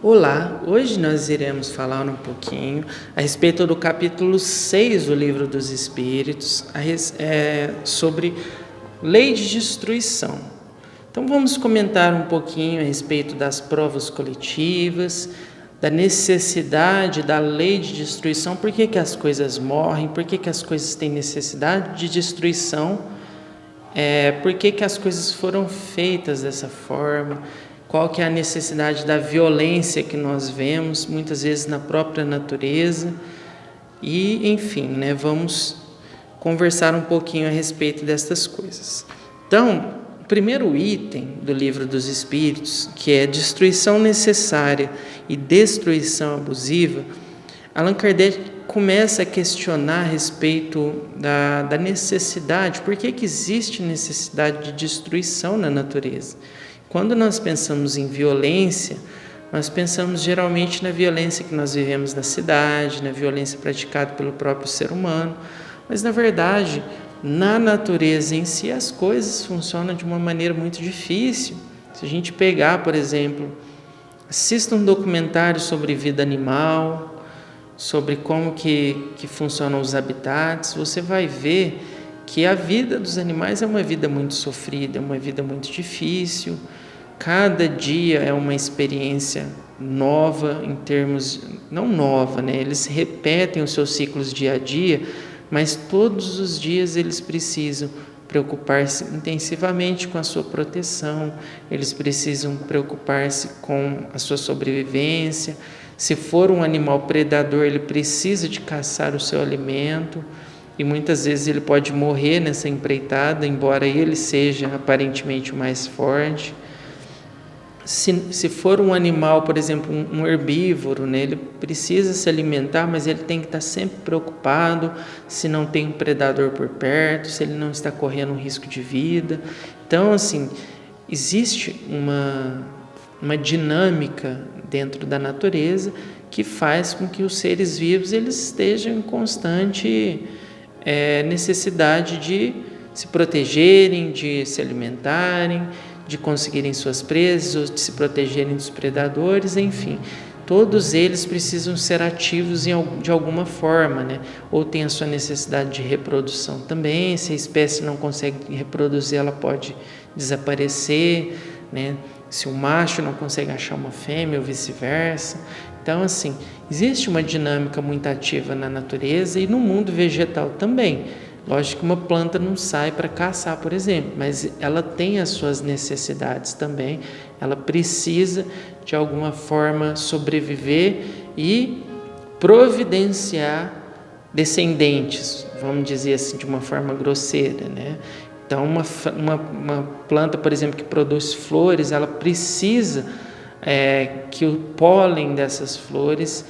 Olá, hoje nós iremos falar um pouquinho a respeito do capítulo 6 do Livro dos Espíritos, sobre lei de destruição. Então vamos comentar um pouquinho a respeito das provas coletivas, da necessidade da lei de destruição, por que as coisas morrem, por que as coisas têm necessidade de destruição, por que as coisas foram feitas dessa forma, qual que é a necessidade da violência que nós vemos, muitas vezes na própria natureza, e enfim, vamos conversar um pouquinho a respeito destas coisas. Então, o primeiro item do Livro dos Espíritos, que é destruição necessária e destruição abusiva, Allan Kardec começa a questionar a respeito da necessidade, por que existe necessidade de destruição na natureza? Quando nós pensamos em violência, nós pensamos geralmente na violência que nós vivemos na cidade, na violência praticada pelo próprio ser humano, mas na verdade, na natureza em si, as coisas funcionam de uma maneira muito difícil. Se a gente pegar, por exemplo, assista um documentário sobre vida animal, sobre como que funcionam os habitats, você vai ver que a vida dos animais é uma vida muito sofrida, é uma vida muito difícil. Cada dia é uma experiência nova, em termos, não nova, eles repetem os seus ciclos dia a dia, mas todos os dias eles precisam preocupar-se intensivamente com a sua proteção, eles precisam preocupar-se com a sua sobrevivência. Se for um animal predador, ele precisa de caçar o seu alimento, e muitas vezes ele pode morrer nessa empreitada, embora ele seja aparentemente o mais forte. Se for um animal, por exemplo, um herbívoro, ele precisa se alimentar, mas ele tem que estar sempre preocupado se não tem um predador por perto, se ele não está correndo um risco de vida. Então, assim, existe uma dinâmica dentro da natureza que faz com que os seres vivos eles estejam em constante necessidade de se protegerem, de se alimentarem, de conseguirem suas presas, ou de se protegerem dos predadores, enfim. Todos eles precisam ser ativos de alguma forma, ou tem a sua necessidade de reprodução também. Se a espécie não consegue reproduzir, ela pode desaparecer, se o macho não consegue achar uma fêmea ou vice-versa. Então, assim, existe uma dinâmica muito ativa na natureza e no mundo vegetal também. Lógico que uma planta não sai para caçar, por exemplo, mas ela tem as suas necessidades também. Ela precisa, de alguma forma, sobreviver e providenciar descendentes, vamos dizer assim, de uma forma grosseira, Então, uma planta, por exemplo, que produz flores, ela precisa que o pólen dessas flores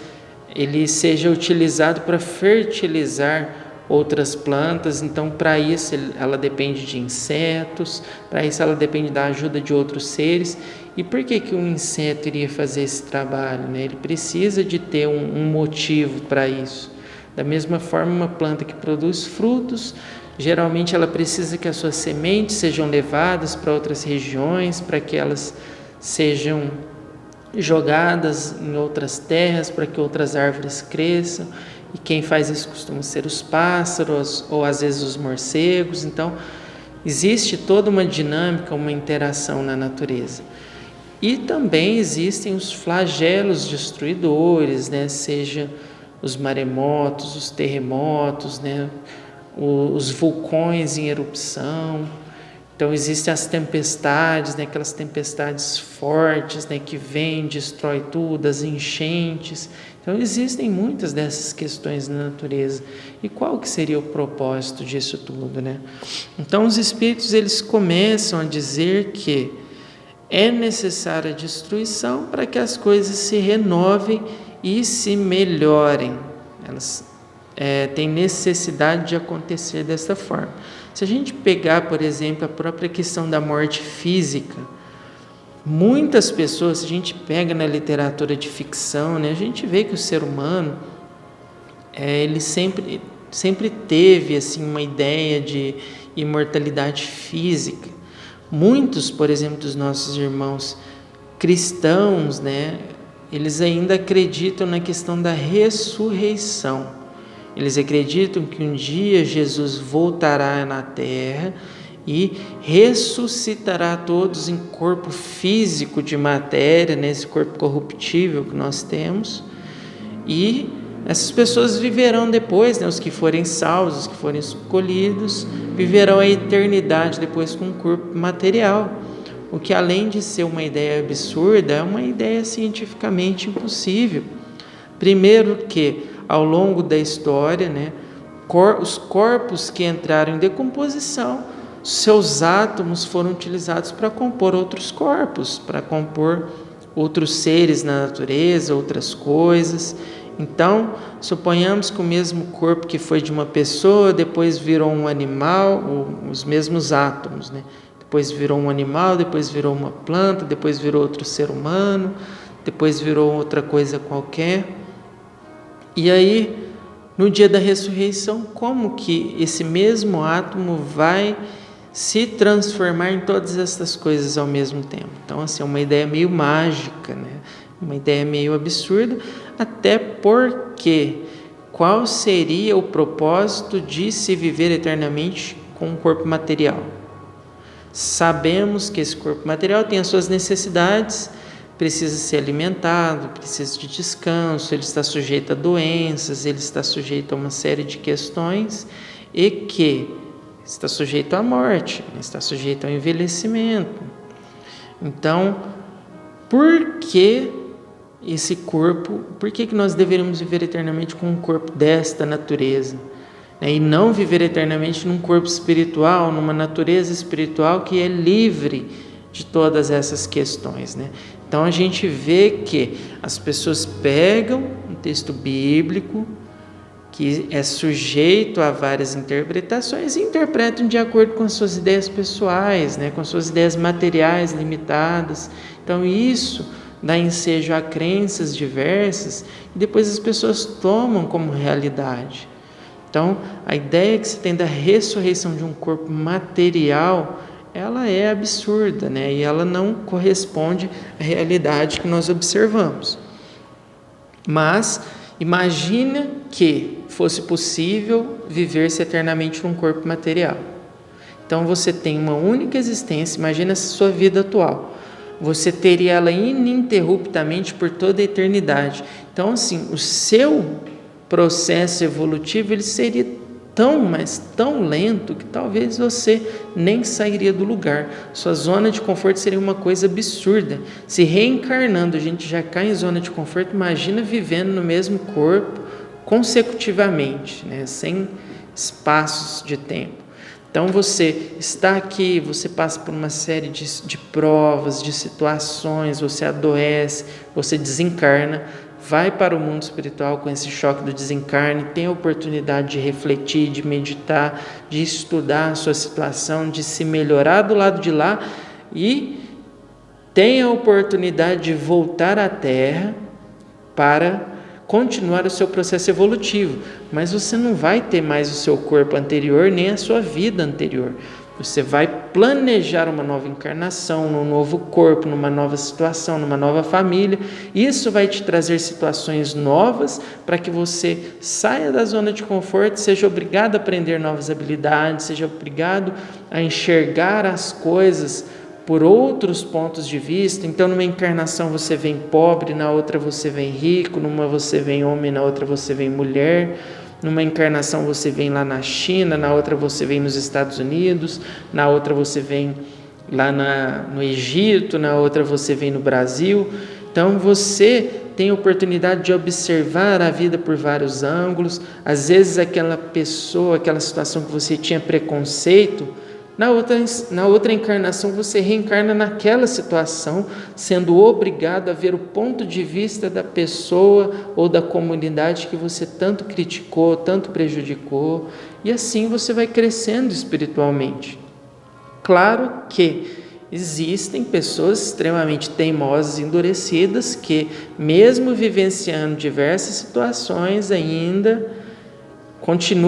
ele seja utilizado para fertilizar outras plantas. Então, para isso ela depende de insetos, para isso ela depende da ajuda de outros seres. E por que um inseto iria fazer esse trabalho? Ele precisa de ter um motivo para isso. Da mesma forma, uma planta que produz frutos, geralmente ela precisa que as suas sementes sejam levadas para outras regiões, para que elas sejam jogadas em outras terras, para que outras árvores cresçam. E quem faz isso costuma ser os pássaros ou às vezes os morcegos. Então, existe toda uma dinâmica, uma interação na natureza. E também existem os flagelos destruidores, seja os maremotos, os terremotos, os vulcões em erupção. Então, existem as tempestades, aquelas tempestades fortes, que vêm, destrói tudo, as enchentes. Então, existem muitas dessas questões na natureza. E qual que seria o propósito disso tudo, Então, os espíritos, eles começam a dizer que é necessária a destruição para que as coisas se renovem e se melhorem. Elas têm necessidade de acontecer dessa forma. Se a gente pegar, por exemplo, a própria questão da morte física, muitas pessoas, se a gente pega na literatura de ficção, a gente vê que o ser humano, ele sempre teve assim, uma ideia de imortalidade física. Muitos, por exemplo, dos nossos irmãos cristãos, eles ainda acreditam na questão da ressurreição. Eles acreditam que um dia Jesus voltará na terra e ressuscitará todos em corpo físico de matéria, nesse corpo corruptível que nós temos, e essas pessoas viverão depois, os que forem salvos, os que forem escolhidos, viverão a eternidade depois com um corpo material, o que, além de ser uma ideia absurda, é uma ideia cientificamente impossível. Primeiro que, ao longo da história, os corpos que entraram em decomposição, seus átomos foram utilizados para compor outros corpos, para compor outros seres na natureza, outras coisas. Então, suponhamos que o mesmo corpo que foi de uma pessoa, depois virou um animal, os mesmos átomos, depois virou um animal, depois virou uma planta, depois virou outro ser humano, depois virou outra coisa qualquer. E aí, no dia da ressurreição, como que esse mesmo átomo vai se transformar em todas essas coisas ao mesmo tempo? Então, assim, é uma ideia meio mágica, uma ideia meio absurda, até porque qual seria o propósito de se viver eternamente com um corpo material? Sabemos que esse corpo material tem as suas necessidades, precisa ser alimentado, precisa de descanso, ele está sujeito a doenças, ele está sujeito a uma série de questões e que está sujeito à morte, está sujeito ao envelhecimento. Então, por que esse corpo, por que nós deveríamos viver eternamente com um corpo desta natureza? E não viver eternamente num corpo espiritual, numa natureza espiritual que é livre de todas essas questões, Então a gente vê que as pessoas pegam um texto bíblico que é sujeito a várias interpretações e interpretam de acordo com as suas ideias pessoais, com as suas ideias materiais limitadas. Então isso dá ensejo a crenças diversas e depois as pessoas tomam como realidade. Então, a ideia que se tem da ressurreição de um corpo material, ela é absurda, e ela não corresponde à realidade que nós observamos. Mas, imagina que fosse possível viver-se eternamente num corpo material. Então, você tem uma única existência, imagina a sua vida atual. Você teria ela ininterruptamente por toda a eternidade. Então, assim, o seu processo evolutivo ele seria mas tão lento que talvez você nem sairia do lugar. Sua zona de conforto seria uma coisa absurda. Se reencarnando a gente já cai em zona de conforto, imagina vivendo no mesmo corpo consecutivamente, sem espaços de tempo. Então você está aqui, você passa por uma série de provas, de situações, você adoece, você desencarna, vai para o mundo espiritual com esse choque do desencarne, tem a oportunidade de refletir, de meditar, de estudar a sua situação, de se melhorar do lado de lá e tem a oportunidade de voltar à Terra para continuar o seu processo evolutivo, mas você não vai ter mais o seu corpo anterior nem a sua vida anterior. Você vai planejar uma nova encarnação, num novo corpo, numa nova situação, numa nova família. Isso vai te trazer situações novas para que você saia da zona de conforto, seja obrigado a aprender novas habilidades, seja obrigado a enxergar as coisas por outros pontos de vista. Então, numa encarnação você vem pobre, na outra você vem rico, numa você vem homem, na outra você vem mulher. Numa encarnação você vem lá na China, na outra você vem nos Estados Unidos, na outra você vem lá no Egito, na outra você vem no Brasil. Então você tem a oportunidade de observar a vida por vários ângulos. Às vezes aquela pessoa, aquela situação que você tinha preconceito, na outra encarnação você reencarna naquela situação, sendo obrigado a ver o ponto de vista da pessoa ou da comunidade que você tanto criticou, tanto prejudicou, e assim você vai crescendo espiritualmente. Claro que existem pessoas extremamente teimosas e endurecidas que, mesmo vivenciando diversas situações, ainda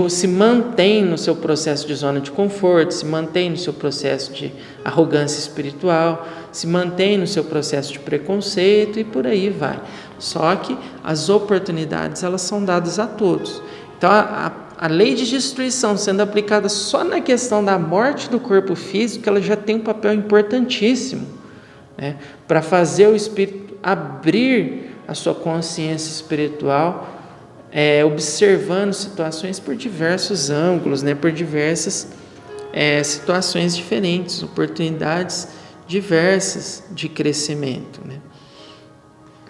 se mantém no seu processo de zona de conforto, se mantém no seu processo de arrogância espiritual, se mantém no seu processo de preconceito e por aí vai. Só que as oportunidades, elas são dadas a todos. Então, a lei de destruição sendo aplicada só na questão da morte do corpo físico, ela já tem um papel importantíssimo, né, para fazer o espírito abrir a sua consciência espiritual, observando situações por diversos ângulos, né, por diversas situações diferentes, oportunidades diversas de crescimento, né.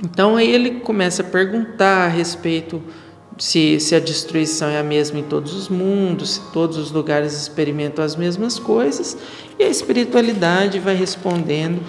Então aí ele começa a perguntar a respeito se a destruição é a mesma em todos os mundos, se todos os lugares experimentam as mesmas coisas, e a espiritualidade vai respondendo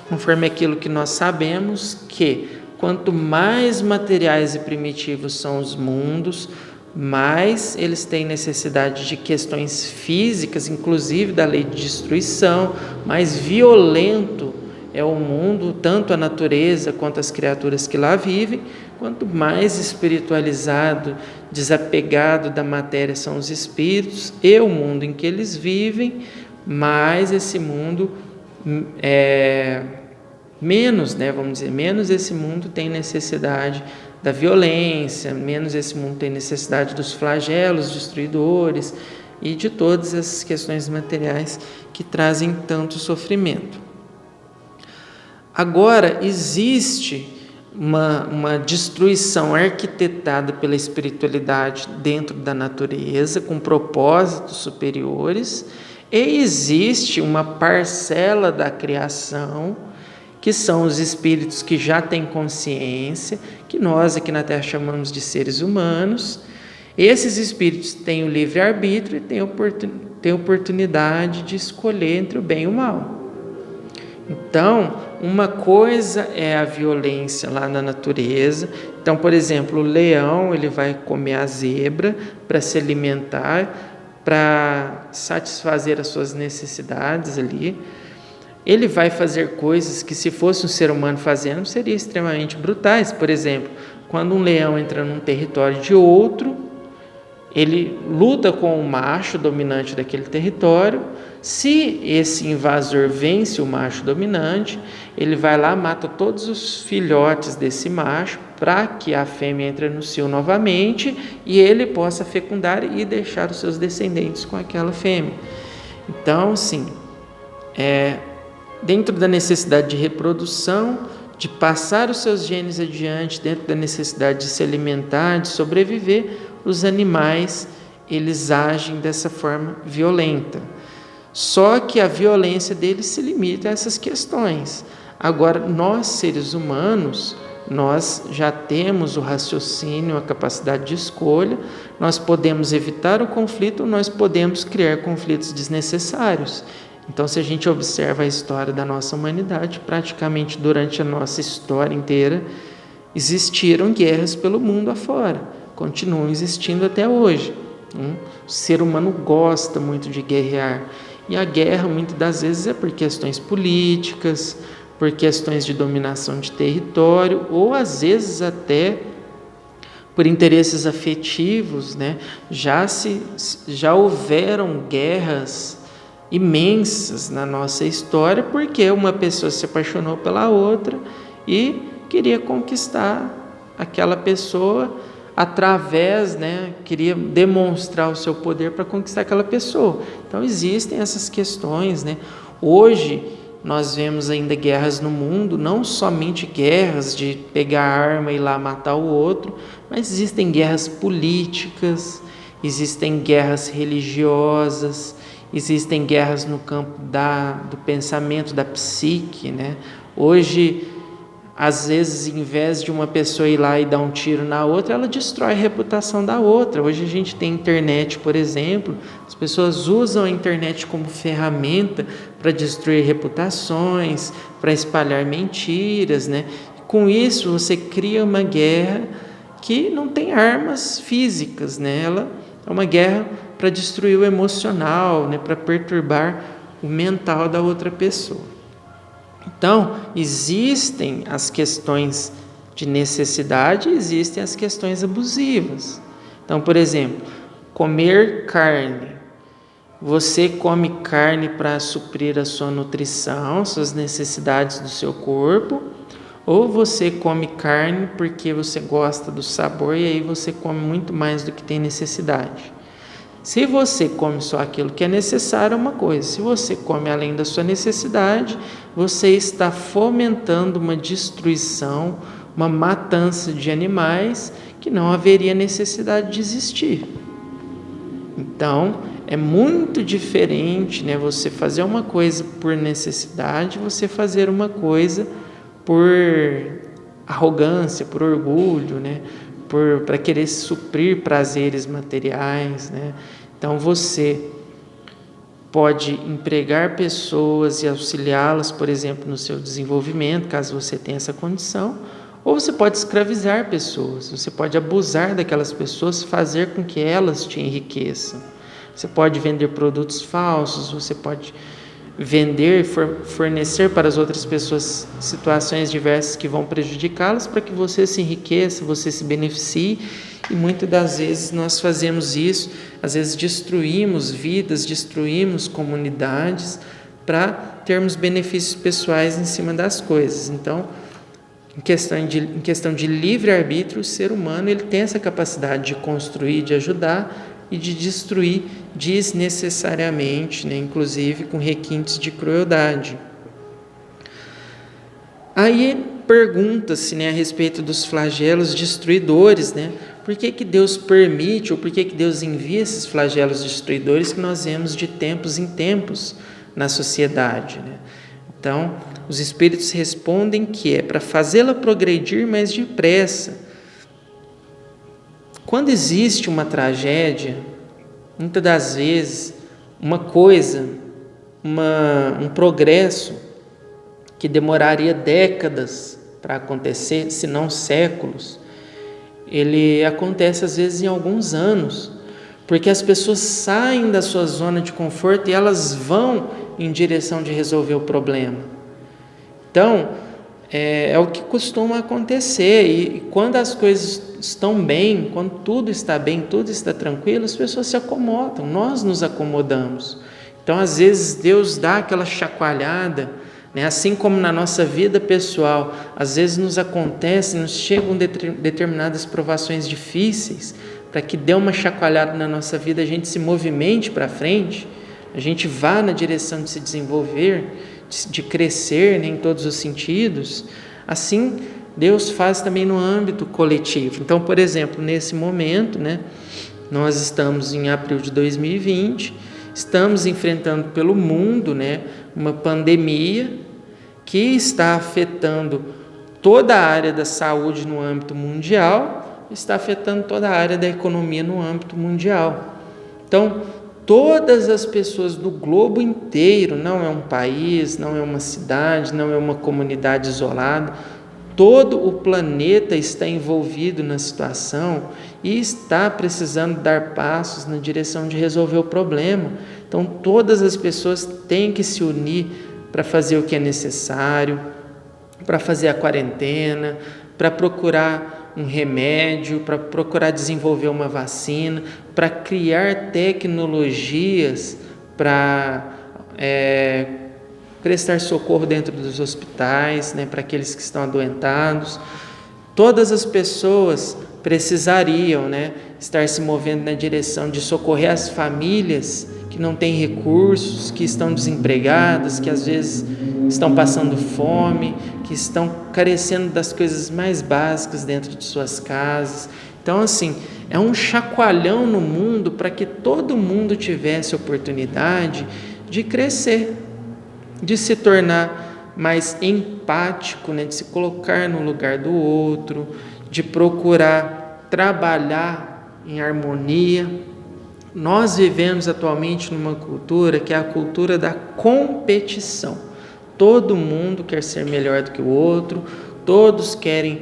conforme aquilo que nós sabemos, que quanto mais materiais e primitivos são os mundos, mais eles têm necessidade de questões físicas, inclusive da lei de destruição, mais violento é o mundo, tanto a natureza quanto as criaturas que lá vivem. Quanto mais espiritualizado, desapegado da matéria são os espíritos e o mundo em que eles vivem, mais esse mundo menos, né, vamos dizer, menos esse mundo tem necessidade da violência, menos esse mundo tem necessidade dos flagelos destruidores e de todas essas questões materiais que trazem tanto sofrimento. Agora, existe uma destruição arquitetada pela espiritualidade dentro da natureza, com propósitos superiores, e existe uma parcela da criação, que são os espíritos que já têm consciência, que nós aqui na Terra chamamos de seres humanos. Esses espíritos têm o livre-arbítrio e têm oportunidade de escolher entre o bem e o mal. Então, uma coisa é a violência lá na natureza. Então, por exemplo, o leão, ele vai comer a zebra para se alimentar, para satisfazer as suas necessidades ali. Ele vai fazer coisas que, se fosse um ser humano fazendo, seriam extremamente brutais. Por exemplo, quando um leão entra num território de outro, ele luta com o macho dominante daquele território. Se esse invasor vence o macho dominante, ele vai lá, mata todos os filhotes desse macho para que a fêmea entre no cio novamente e ele possa fecundar e deixar os seus descendentes com aquela fêmea. Então, sim, dentro da necessidade de reprodução, de passar os seus genes adiante, dentro da necessidade de se alimentar, de sobreviver, os animais, eles agem dessa forma violenta. Só que a violência deles se limita a essas questões. Agora, nós, seres humanos, nós já temos o raciocínio, a capacidade de escolha, nós podemos evitar o conflito, nós podemos criar conflitos desnecessários. Então, se a gente observa a história da nossa humanidade, praticamente durante a nossa história inteira, existiram guerras pelo mundo afora, continuam existindo até hoje. O ser humano gosta muito de guerrear, e a guerra muitas das vezes é por questões políticas, por questões de dominação de território, ou às vezes até por interesses afetivos, né? Já houveram guerras imensas na nossa história, porque uma pessoa se apaixonou pela outra e queria conquistar aquela pessoa através, né, queria demonstrar o seu poder para conquistar aquela pessoa. Então existem essas questões, né? Hoje nós vemos ainda guerras no mundo, não somente guerras de pegar arma e ir lá matar o outro, mas existem guerras políticas, existem guerras religiosas, existem guerras no campo do pensamento, da psique, né? Hoje, às vezes, em vez de uma pessoa ir lá e dar um tiro na outra, ela destrói a reputação da outra. Hoje a gente tem internet, por exemplo, as pessoas usam a internet como ferramenta para destruir reputações, para espalhar mentiras, né? Com isso, você cria uma guerra que não tem armas físicas, né? Ela é uma guerra para destruir o emocional, né? Para perturbar o mental da outra pessoa. Então, existem as questões de necessidade, existem as questões abusivas. Então, por exemplo, comer carne. Você come carne para suprir a sua nutrição, suas necessidades do seu corpo, Ou você come carne porque você gosta do sabor e aí você come muito mais do que tem necessidade. Se você come só aquilo que é necessário, é uma coisa. Se você come além da sua necessidade, você está fomentando uma destruição, uma matança de animais que não haveria necessidade de existir. Então, é muito diferente, né, você fazer uma coisa por necessidade, você fazer uma coisa por arrogância, por orgulho, né, para querer suprir prazeres materiais, né? Então você pode empregar pessoas e auxiliá-las, por exemplo, no seu desenvolvimento, caso você tenha essa condição, ou você pode escravizar pessoas, você pode abusar daquelas pessoas, fazer com que elas te enriqueçam. Você pode vender produtos falsos, você pode vender, fornecer para as outras pessoas situações diversas que vão prejudicá-las para que você se enriqueça, você se beneficie. E muitas das vezes nós fazemos isso, às vezes destruímos vidas, destruímos comunidades para termos benefícios pessoais em cima das coisas. Então, em questão de livre-arbítrio, o ser humano ele tem essa capacidade de construir, de ajudar e de destruir desnecessariamente, né? Inclusive com requintes de crueldade. Aí pergunta-se, né, a respeito dos flagelos destruidores, né? Por que Deus permite ou por que Deus envia esses flagelos destruidores que nós vemos de tempos em tempos na sociedade, né? Então, os espíritos respondem que é para fazê-la progredir mais depressa. Quando existe uma tragédia, muitas das vezes, uma coisa, um progresso que demoraria décadas para acontecer, se não séculos, ele acontece às vezes em alguns anos, porque as pessoas saem da sua zona de conforto e elas vão em direção de resolver o problema. Então, é o que costuma acontecer, e quando as coisas estão bem, quando tudo está bem, tudo está tranquilo, as pessoas se acomodam, nós nos acomodamos. Então, às vezes, Deus dá aquela chacoalhada, né? Assim como na nossa vida pessoal, às vezes nos chegam determinadas provações difíceis, para que dê uma chacoalhada na nossa vida, a gente se movimente para frente, a gente vá na direção de se desenvolver, de crescer, né, em todos os sentidos. Assim, Deus faz também no âmbito coletivo. Então, por exemplo, nesse momento, né, nós estamos em abril de 2020, estamos enfrentando pelo mundo, né, uma pandemia que está afetando toda a área da saúde no âmbito mundial, está afetando toda a área da economia no âmbito mundial. Então, todas as pessoas do globo inteiro, não é um país, não é uma cidade, não é uma comunidade isolada, todo o planeta está envolvido na situação e está precisando dar passos na direção de resolver o problema. Então, todas as pessoas têm que se unir para fazer o que é necessário, para fazer a quarentena, para procurar um remédio, para procurar desenvolver uma vacina, para criar tecnologias para prestar socorro dentro dos hospitais, né, para aqueles que estão adoentados. Todas as pessoas precisariam, né, estar se movendo na direção de socorrer as famílias que não têm recursos, que estão desempregadas, que às vezes estão passando fome, que estão carecendo das coisas mais básicas dentro de suas casas. Então, assim, é um chacoalhão no mundo para que todo mundo tivesse oportunidade de crescer, de se tornar mais empático, né? De se colocar no lugar do outro, de procurar trabalhar em harmonia. Nós vivemos atualmente numa cultura que é a cultura da competição. Todo mundo quer ser melhor do que o outro, todos querem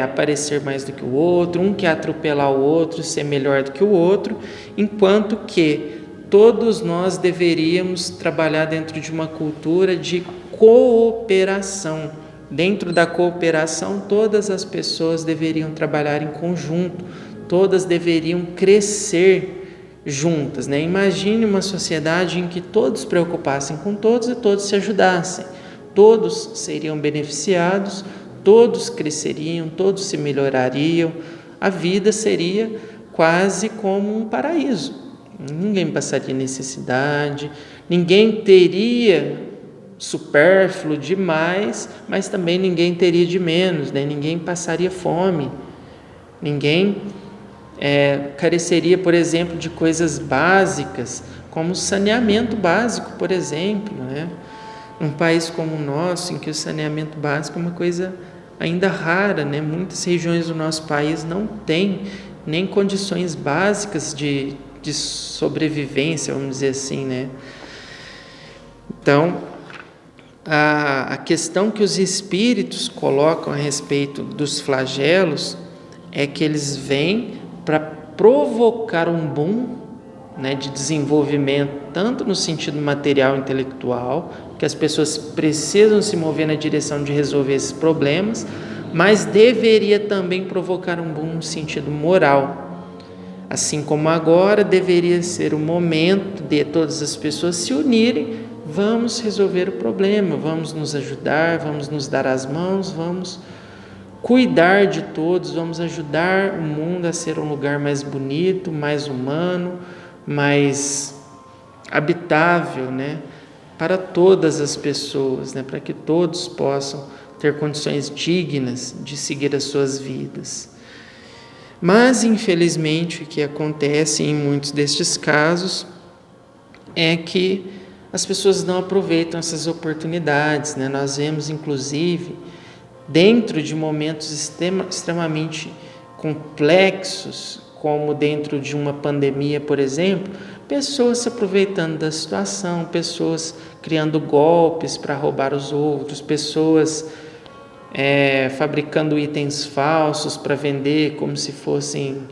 aparecer mais do que o outro, um quer atropelar o outro, ser melhor do que o outro, enquanto que todos nós deveríamos trabalhar dentro de uma cultura de cooperação. Dentro da cooperação, todas as pessoas deveriam trabalhar em conjunto, todas deveriam crescer juntas, né? Imagine uma sociedade em que todos se preocupassem com todos e todos se ajudassem. Todos seriam beneficiados, todos cresceriam, todos se melhorariam, a vida seria quase como um paraíso. Ninguém passaria necessidade, ninguém teria supérfluo demais, mas também ninguém teria de menos, né? Ninguém passaria fome, ninguém careceria, por exemplo, de coisas básicas, como o saneamento básico, por exemplo, né? Num país como o nosso, em que o saneamento básico é uma coisa ainda rara, né? Muitas regiões do nosso país não têm nem condições básicas de sobrevivência, vamos dizer assim, né? Então, a questão que os espíritos colocam a respeito dos flagelos é que eles vêm para provocar um boom, né, de desenvolvimento, tanto no sentido material e intelectual, que as pessoas precisam se mover na direção de resolver esses problemas, mas deveria também provocar um boom no sentido moral. Assim como agora deveria ser o momento de todas as pessoas se unirem, vamos resolver o problema, vamos nos ajudar, vamos nos dar as mãos, vamos cuidar de todos, vamos ajudar o mundo a ser um lugar mais bonito, mais humano, mais habitável, né, para todas as pessoas, né, para que todos possam ter condições dignas de seguir as suas vidas. Mas, infelizmente, o que acontece em muitos destes casos é que as pessoas não aproveitam essas oportunidades, né? Nós vemos, inclusive, dentro de momentos extremamente complexos, como dentro de uma pandemia, por exemplo, pessoas se aproveitando da situação, pessoas criando golpes para roubar os outros, pessoas fabricando itens falsos para vender como se fossem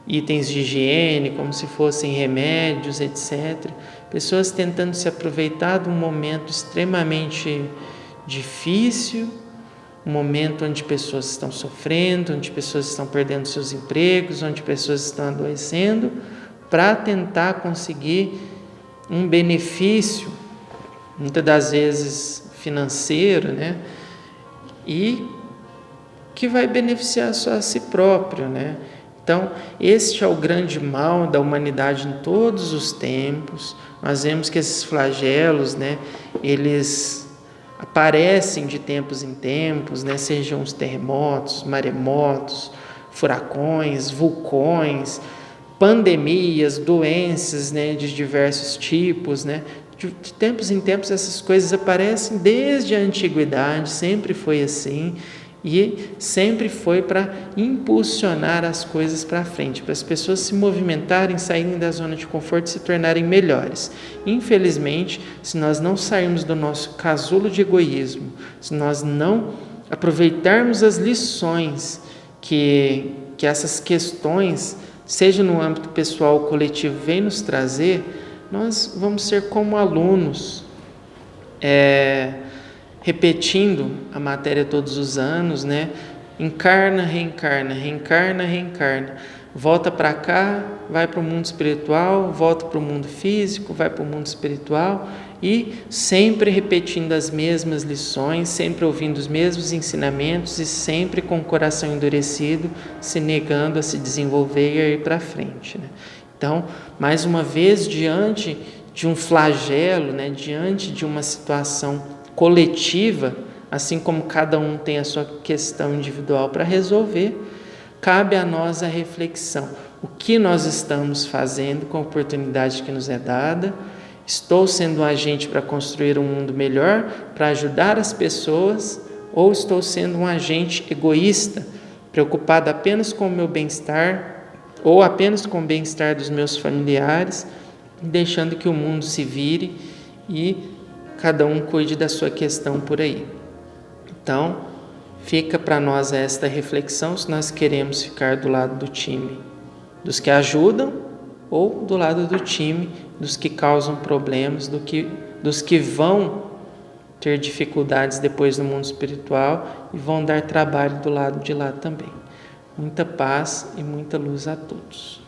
itens de higiene, como se fossem remédios, etc. Pessoas tentando se aproveitar de um momento extremamente difícil, um momento onde pessoas estão sofrendo, onde pessoas estão perdendo seus empregos, onde pessoas estão adoecendo, para tentar conseguir um benefício, muitas das vezes financeiro, né? E que vai beneficiar só a si próprio, né? Então, este é o grande mal da humanidade em todos os tempos. Nós vemos que esses flagelos, né, eles aparecem de tempos em tempos, né, sejam os terremotos, maremotos, furacões, vulcões, pandemias, doenças, né, de diversos tipos, né? De tempos em tempos essas coisas aparecem desde a antiguidade, sempre foi assim. E sempre foi para impulsionar as coisas para frente, para as pessoas se movimentarem, saírem da zona de conforto e se tornarem melhores. Infelizmente, se nós não sairmos do nosso casulo de egoísmo, se nós não aproveitarmos as lições que essas questões, seja no âmbito pessoal ou coletivo, vem nos trazer, nós vamos ser como alunos, repetindo a matéria todos os anos, né? Encarna, reencarna, reencarna, reencarna. Volta para cá, vai para o mundo espiritual, volta para o mundo físico, vai para o mundo espiritual e sempre repetindo as mesmas lições, sempre ouvindo os mesmos ensinamentos e sempre com o coração endurecido, se negando a se desenvolver e a ir para frente, né? Então, mais uma vez, diante de um flagelo, né? Diante de uma situação coletiva, assim como cada um tem a sua questão individual para resolver, cabe a nós a reflexão. O que nós estamos fazendo com a oportunidade que nos é dada? Estou sendo um agente para construir um mundo melhor, para ajudar as pessoas, ou estou sendo um agente egoísta, preocupado apenas com o meu bem-estar, ou apenas com o bem-estar dos meus familiares, deixando que o mundo se vire e cada um cuide da sua questão por aí. Então, fica para nós esta reflexão, se nós queremos ficar do lado do time dos que ajudam ou do lado do time dos que causam problemas, dos que vão ter dificuldades depois no mundo espiritual e vão dar trabalho do lado de lá também. Muita paz e muita luz a todos.